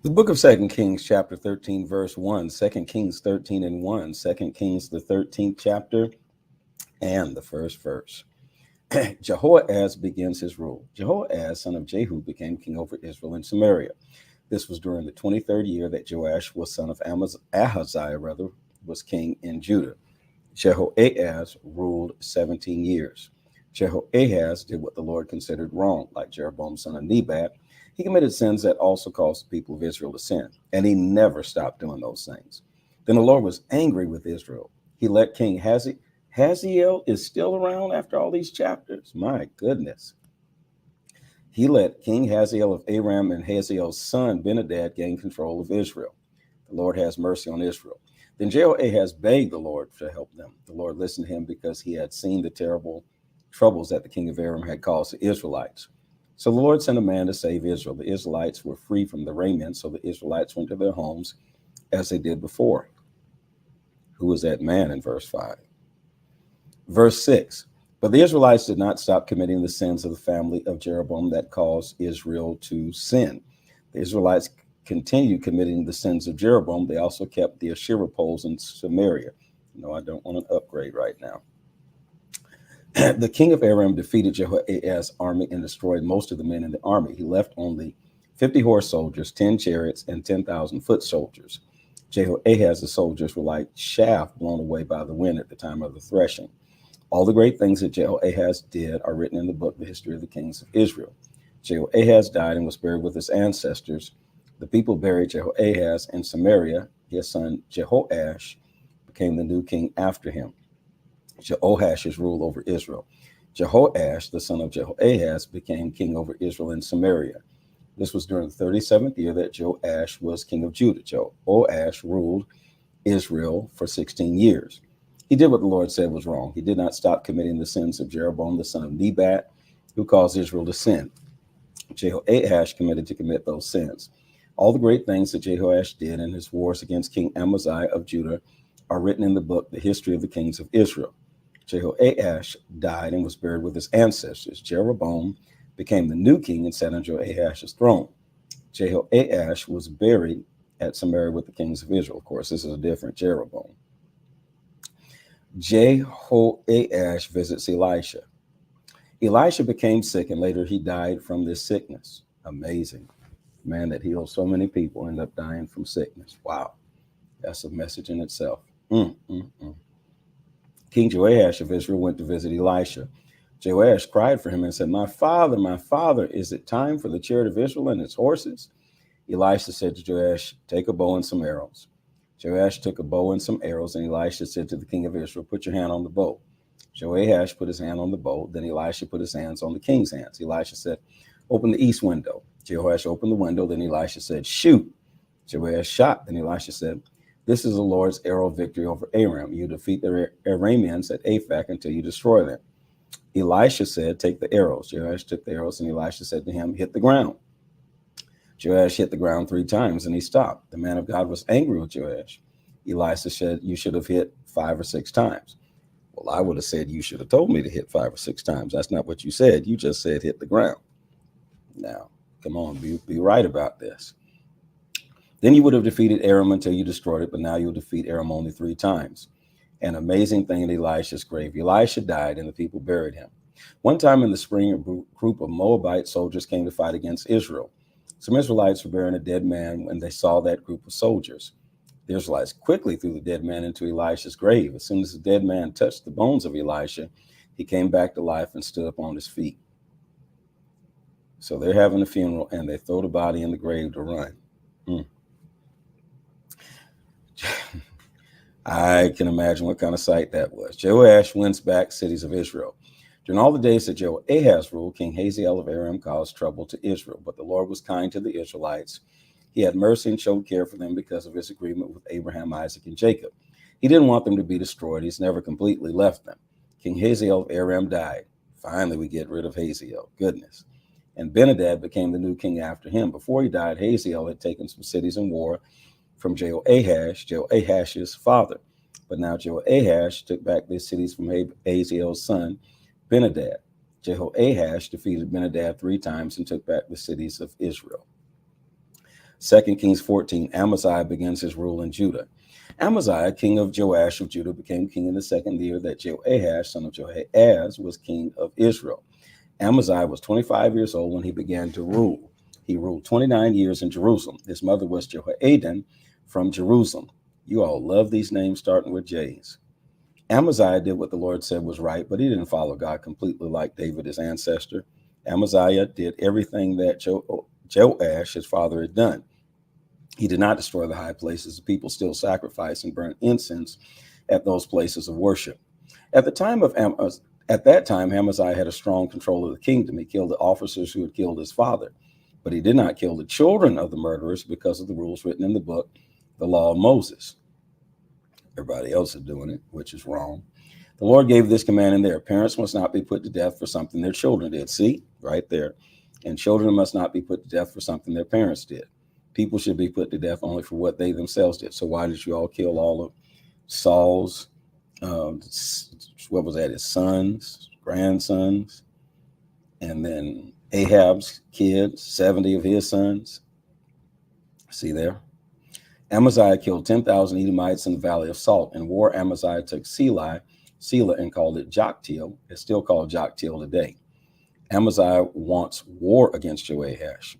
The book of 2 Kings, chapter 13, verse 1, 2 Kings 13 and 1, 2 Kings, the 13th chapter, and the first verse. Jehoahaz begins his rule. Jehoahaz, son of Jehu, became king over Israel and Samaria. This was during the 23rd year that Joash was son of Ahaziah, was king in Judah. Jehoahaz ruled 17 years. Jehoahaz did what the Lord considered wrong, like Jeroboam, son of Nebat. He committed sins that also caused the people of Israel to sin, and he never stopped doing those things. Then the Lord was angry with Israel. He let King Hazael is still around after all these chapters. My goodness. He let King Hazael of Aram and Hazael's son Benhadad gain control of Israel. The Lord has mercy on Israel. Then Jehoahaz begged the Lord to help them. The Lord listened to him because he had seen the terrible troubles that the king of Aram had caused the Israelites. So the Lord sent a man to save Israel. The Israelites were free from the Arameans, so the Israelites went to their homes as they did before. Who was that man in verse 5? Verse 6. But the Israelites did not stop committing the sins of the family of Jeroboam that caused Israel to sin. The Israelites continued committing the sins of Jeroboam. They also kept the Asherah poles in Samaria. No, I don't want an upgrade right now. The king of Aram defeated Jehoahaz's army and destroyed most of the men in the army. He left only 50 horse soldiers, 10 chariots, and 10,000 foot soldiers. Jehoahaz's soldiers were like chaff blown away by the wind at the time of the threshing. All the great things that Jehoahaz did are written in the book, The History of the Kings of Israel. Jehoahaz died and was buried with his ancestors. The people buried Jehoahaz in Samaria. His son Jehoash became the new king after him. Jehoash's rule over Israel. Jehoash, the son of Jehoahaz, became king over Israel in Samaria. This was during the 37th year that Joash was king of Judah. Joash ruled Israel for 16 years. He did what the Lord said was wrong. He did not stop committing the sins of Jeroboam, the son of Nebat, who caused Israel to sin. Jehoash committed to commit those sins. All the great things that Jehoash did in his wars against King Amaziah of Judah are written in the book, The History of the Kings of Israel. Jehoash died and was buried with his ancestors. Jeroboam became the new king and sat on Jehoash's throne. Jehoash was buried at Samaria with the kings of Israel. Of course, this is a different Jeroboam. Jehoash visits Elisha. Elisha became sick and later he died from this sickness. Amazing. Man that healed so many people ended up dying from sickness. Wow. That's a message in itself. King Joash of Israel went to visit Elisha. Joash cried for him and said, my father, is it time for the chariot of Israel and its horses? Elisha said to Joash, take a bow and some arrows. Joash took a bow and some arrows, and Elisha said to the king of Israel, put your hand on the bow. Joash put his hand on the bow. Then Elisha put his hands on the king's hands. Elisha said, open the east window. Joash opened the window. Then Elisha said, shoot. Joash shot. Then Elisha said, this is the Lord's arrow of victory over Aram. You defeat the Arameans at Aphek until you destroy them. Elisha said, take the arrows. Joash took the arrows, and Elisha said to him, hit the ground. Joash hit the ground 3 times, and he stopped. The man of God was angry with Joash. Elisha said, you should have hit 5 or 6 times. Well, I would have said, you should have told me to hit 5 or 6 times. That's not what you said. You just said hit the ground. Now, come on, be right about this. Then you would have defeated Aram until you destroyed it, but now you'll defeat Aram only 3 times. An amazing thing in Elisha's grave. Elisha died, and the people buried him. One time in the spring, a group of Moabite soldiers came to fight against Israel. Some Israelites were burying a dead man when they saw that group of soldiers. The Israelites quickly threw the dead man into Elisha's grave. As soon as the dead man touched the bones of Elisha, he came back to life and stood up on his feet. So they're having a funeral, and they throw the body in the grave to run. I can imagine what kind of sight that was. Joash wins back cities of Israel. During all the days that Joahaz ruled, King Hazael of Aram caused trouble to Israel, but the Lord was kind to the Israelites. He had mercy and showed care for them because of his agreement with Abraham, Isaac, and Jacob. He didn't want them to be destroyed. He's never completely left them. King Hazael of Aram died. Finally, we get rid of Hazael. Goodness. And Benhadad became the new king after him. Before he died, Hazael had taken some cities in war from Joahash's father. But now Joash took back these cities from Hazael's son, Benhadad. Jehoash defeated Benhadad 3 times and took back the cities of Israel. 2 Kings 14, Amaziah begins his rule in Judah. Amaziah, king of Joash of Judah, became king in the second year that Joash, son of Jehoahaz, was king of Israel. Amaziah was 25 years old when he began to rule. He ruled 29 years in Jerusalem. His mother was Jehoaddan from Jerusalem. You all love these names starting with J's. Amaziah did what the Lord said was right, but he didn't follow God completely like David, his ancestor. Amaziah did everything that Joash, his father, had done. He did not destroy the high places. The people still sacrificed and burned incense at those places of worship. At that time, Amaziah had a strong control of the kingdom. He killed the officers who had killed his father, but he did not kill the children of the murderers because of the rules written in the book, the law of Moses. Everybody else is doing it, which is wrong. The Lord gave this command in there: parents must not be put to death for something their children did. See, right there. And children must not be put to death for something their parents did. People should be put to death only for what they themselves did. So why did you all kill all of Saul's, his sons, grandsons, and then Ahab's kids, 70 of his sons? See there? Amaziah killed 10,000 Edomites in the Valley of Salt. In war, Amaziah took Selah, and called it Joktiel. It's still called Joktiel today. Amaziah wants war against Joash.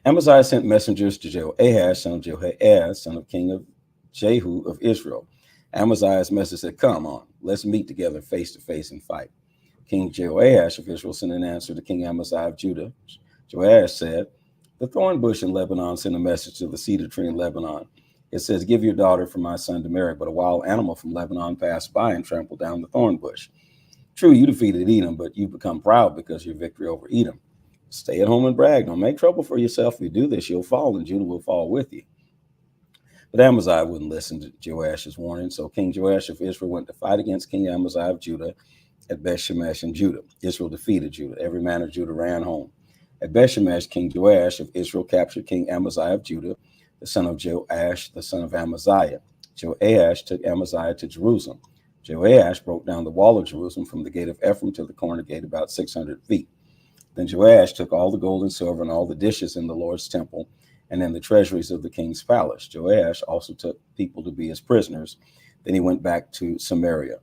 Amaziah sent messengers to Joash, son of Jehoahaz, son of king of Jehu of Israel. Amaziah's message said, "Come on, let's meet together face to face and fight." King Joash of Israel sent an answer to King Amaziah of Judah. Joash said, "The thorn bush in Lebanon sent a message to the cedar tree in Lebanon. It says, 'Give your daughter for my son to marry.' But a wild animal from Lebanon passed by and trampled down the thorn bush. True, you defeated Edom, but you've become proud because of your victory over Edom. Stay at home and brag. Don't make trouble for yourself. If you do this, you'll fall, and Judah will fall with you." But Amaziah wouldn't listen to Joash's warning. So King Joash of Israel went to fight against King Amaziah of Judah at Beth-Shemesh in Judah. Israel defeated Judah. Every man of Judah ran home. At Beth-Shemesh, King Joash of Israel captured King Amaziah of Judah, the son of Joash, the son of Amaziah. Joash took Amaziah to Jerusalem. Joash broke down the wall of Jerusalem from the gate of Ephraim to the corner gate, about 600 feet. Then Joash took all the gold and silver and all the dishes in the Lord's temple and in the treasuries of the king's palace. Joash also took people to be his prisoners. Then he went back to Samaria.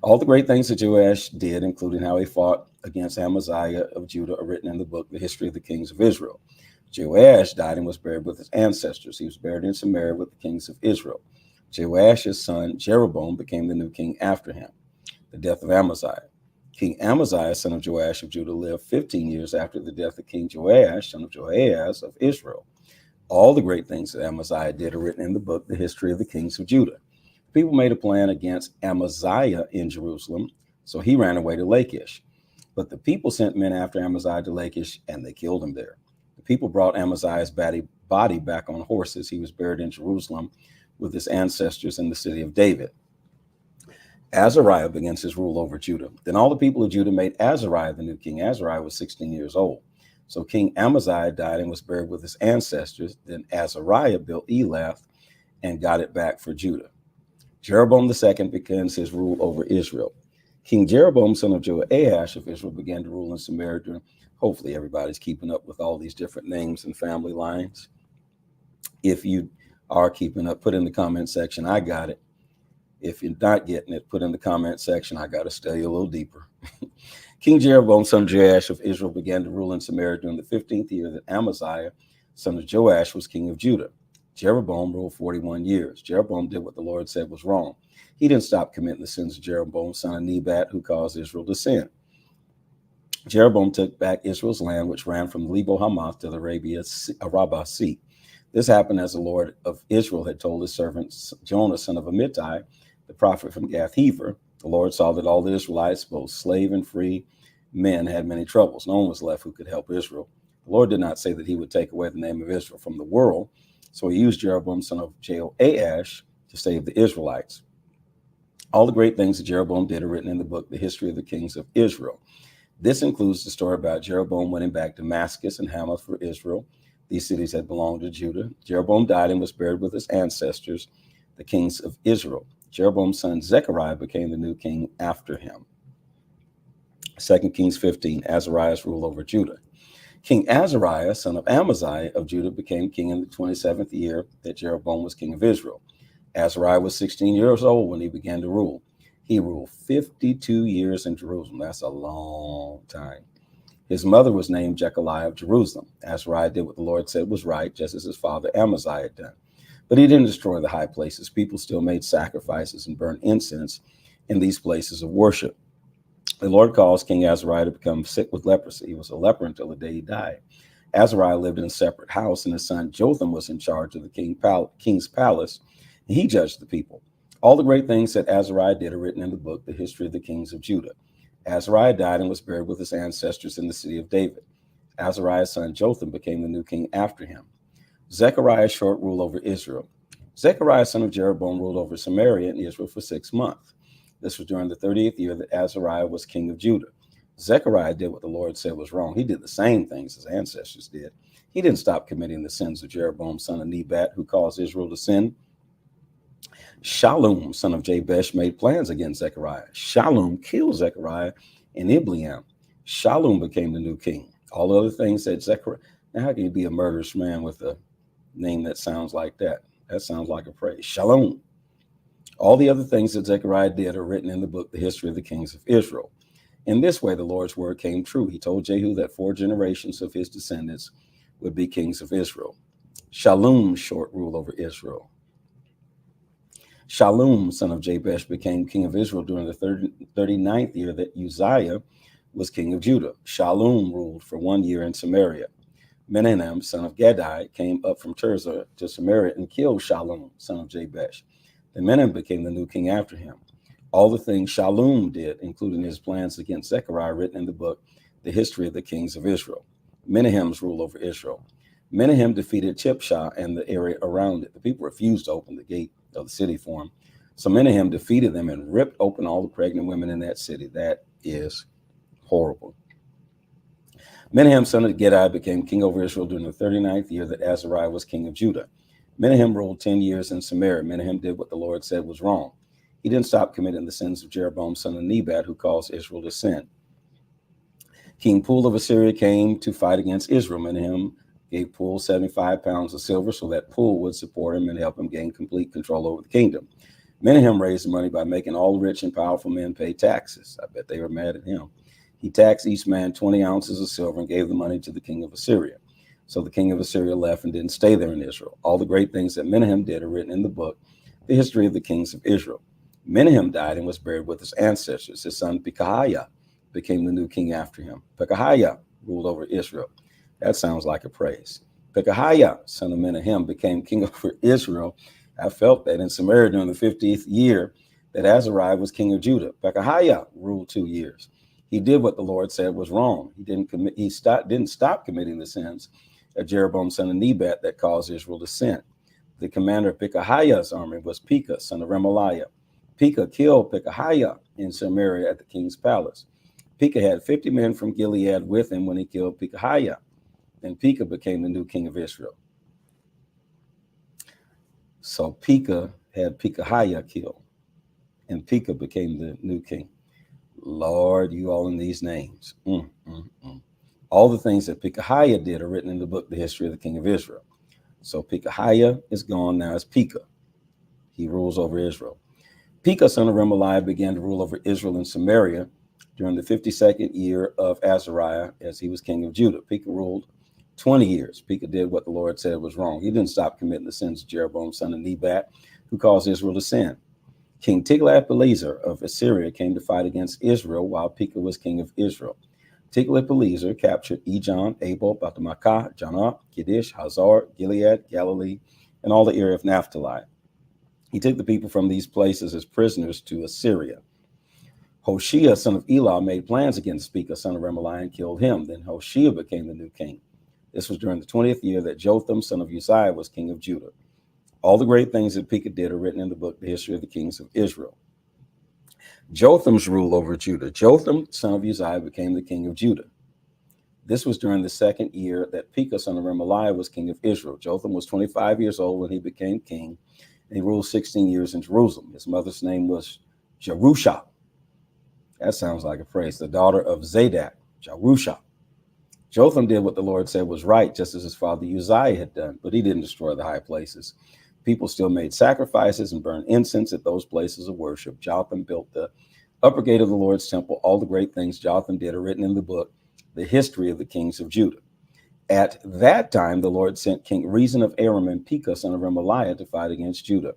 All the great things that Joash did, including how he fought against Amaziah of Judah, are written in the book, The History of the Kings of Israel. Joash died and was buried with his ancestors. He was buried in Samaria with the kings of Israel. Joash's son, Jeroboam, became the new king after him. The death of Amaziah. King Amaziah, son of Joash of Judah, lived 15 years after the death of King Joash, son of Jehoahaz of Israel. All the great things that Amaziah did are written in the book, The History of the Kings of Judah. People made a plan against Amaziah in Jerusalem, so he ran away to Lachish. But the people sent men after Amaziah to Lachish, and they killed him there. The people brought Amaziah's body back on horses. He was buried in Jerusalem with his ancestors in the city of David. Azariah begins his rule over Judah. Then all the people of Judah made Azariah the new king. Azariah was 16 years old. So King Amaziah died and was buried with his ancestors. Then Azariah built Elath and got it back for Judah. Jeroboam II begins his rule over Israel. King Jeroboam, son of Joash of Israel, began to rule in Samaria. Hopefully everybody's keeping up with all these different names and family lines. If you are keeping up, put in the comment section, "I got it." If you're not getting it, put in the comment section, "I got to study a little deeper." King Jeroboam, son of Joash of Israel, began to rule in Samaria during the 15th year that Amaziah, son of Joash, was king of Judah. Jeroboam ruled 41 years. Jeroboam did what the Lord said was wrong. He didn't stop committing the sins of Jeroboam, son of Nebat, who caused Israel to sin. Jeroboam took back Israel's land, which ran from Lebo Hamath to the Arabah Sea. This happened as the Lord of Israel had told his servant Jonah, son of Amittai, the prophet from Gath-Hefer. The Lord saw that all the Israelites, both slave and free men, had many troubles. No one was left who could help Israel. The Lord did not say that he would take away the name of Israel from the world, so he used Jeroboam, son of Joash, to save the Israelites. All the great things that Jeroboam did are written in the book, The History of the Kings of Israel. This includes the story about Jeroboam winning back Damascus and Hamath for Israel. These cities had belonged to Judah. Jeroboam died and was buried with his ancestors, the kings of Israel. Jeroboam's son Zechariah became the new king after him. 2 Kings 15, Azariah's rule over Judah. King Azariah, son of Amaziah of Judah, became king in the 27th year that Jeroboam was king of Israel. Azariah was 16 years old when he began to rule. He ruled 52 years in Jerusalem. That's a long time. His mother was named Jechaliah of Jerusalem. Azariah did what the Lord said was right, just as his father Amaziah had done. But he didn't destroy the high places. People still made sacrifices and burned incense in these places of worship. The Lord caused King Azariah to become sick with leprosy. He was a leper until the day he died. Azariah lived in a separate house, and his son Jotham was in charge of the king's palace, and he judged the people. All the great things that Azariah did are written in the book, The History of the Kings of Judah. Azariah died and was buried with his ancestors in the city of David. Azariah's son Jotham became the new king after him. Zechariah's short rule over Israel. Zechariah, son of Jeroboam, ruled over Samaria and Israel for 6 months. This was during the 30th year that Azariah was king of Judah. Zechariah did what the Lord said was wrong. He did the same things his ancestors did. He didn't stop committing the sins of Jeroboam, son of Nebat, who caused Israel to sin. Shallum, son of Jabesh, made plans against Zechariah. Shallum killed Zechariah in Ibleam. Shallum became the new king. All the other things that Zechariah... Now, how can you be a murderous man with a name that sounds like that? That sounds like a praise. Shalom. All the other things that Zechariah did are written in the book, The History of the Kings of Israel. In this way, the Lord's word came true. He told Jehu that 4 generations of his descendants would be kings of Israel. Shallum's short rule over Israel. Shallum, son of Jabesh, became king of Israel during the 39th year that Uzziah was king of Judah. Shallum ruled for 1 year in Samaria. Menahem, son of Gadai, came up from Tirzah to Samaria and killed Shallum, son of Jabesh. Then Menahem became the new king after him. All the things Shallum did, including his plans against Zechariah, written in the book, The History of the Kings of Israel. Menahem's rule over Israel. Menahem defeated Chibshah and the area around it. The people refused to open the gate of the city for him. So Menahem defeated them and ripped open all the pregnant women in that city. That is horrible. Menahem, son of Gedai, became king over Israel during the 39th year that Azariah was king of Judah. Menahem ruled 10 years in Samaria. Menahem did what the Lord said was wrong. He didn't stop committing the sins of Jeroboam, son of Nebat, who caused Israel to sin. King Pul of Assyria came to fight against Israel. Menahem gave Pul 75 pounds of silver so that Pul would support him and help him gain complete control over the kingdom. Menahem raised the money by making all rich and powerful men pay taxes. I bet they were mad at him. He taxed each man 20 ounces of silver and gave the money to the king of Assyria. So the king of Assyria left and didn't stay there in Israel. All the great things that Menahem did are written in the book, The History of the Kings of Israel. Menahem died and was buried with his ancestors. His son Pekahiah became the new king after him. Pekahiah ruled over Israel. That sounds like a praise. Pekahiah, son of Menahem, became king over Israel. I felt that in Samaria during the 50th year that Azariah was king of Judah. Pekahiah ruled 2 years. He did what the Lord said was wrong. He didn't stop committing the sins of Jeroboam, son of Nebat, that caused Israel to sin. The commander of Pekahiah's army was Pekah, son of Remaliah. Pekah killed Pekahiah in Samaria at the king's palace. Pekah had 50 men from Gilead with him when he killed Pekahiah. Then Pekah became the new king of Israel. So Pekah had Pekahiah killed, and Pekah became the new king. Lord, you all in these names. All the things that Pekahiah did are written in the book, The History of the King of Israel. So Pekahiah is gone. Now it's Pekah. He rules over Israel. Pekah, son of Remaliah, began to rule over Israel and Samaria during the 52nd year of Azariah as he was king of Judah. Pekah ruled 20 years. Pekah did what the Lord said was wrong. He didn't stop committing the sins of Jeroboam, son of Nebat, who caused Israel to sin. King Tiglath-Pileser of Assyria came to fight against Israel while Pekah was king of Israel. Tiglath-Pileser captured Ijon, Abel, Beth-Makkah, Janah, Kedesh, Hazar, Gilead, Galilee, and all the area of Naphtali. He took the people from these places as prisoners to Assyria. Hoshea, son of Elah, made plans against Pekah, son of Remaliah, and killed him. Then Hoshea became the new king. This was during the 20th year that Jotham, son of Uzziah, was king of Judah. All the great things that Pekah did are written in the book, The History of the Kings of Israel. Jotham's rule over Judah. Jotham, son of Uzziah, became the king of Judah. This was during the 2nd year that Pekah, son of Remaliah, was king of Israel. Jotham was 25 years old when he became king, and he ruled 16 years in Jerusalem. His mother's name was Jerusha. That sounds like a praise. The daughter of Zadok, Jerusha. Jotham did what the Lord said was right, just as his father Uzziah had done, but he didn't destroy the high places. People still made sacrifices and burned incense at those places of worship. Jotham built the upper gate of the Lord's temple. All the great things Jotham did are written in the book, The History of the Kings of Judah. At that time, the Lord sent King Rezin of Aram and Pekah, son of Remaliah, to fight against Judah.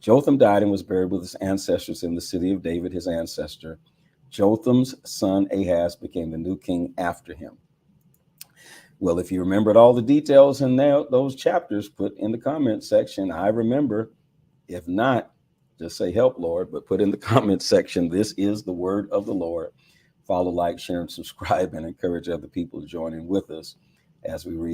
Jotham died and was buried with his ancestors in the city of David, his ancestor. Jotham's son Ahaz became the new king after him. Well, if you remembered all the details in those chapters, put in the comment section, I remember. If not, just say help, Lord, but put in the comment section, this is the word of the Lord. Follow, like, share, and subscribe, and encourage other people to join in with us as we read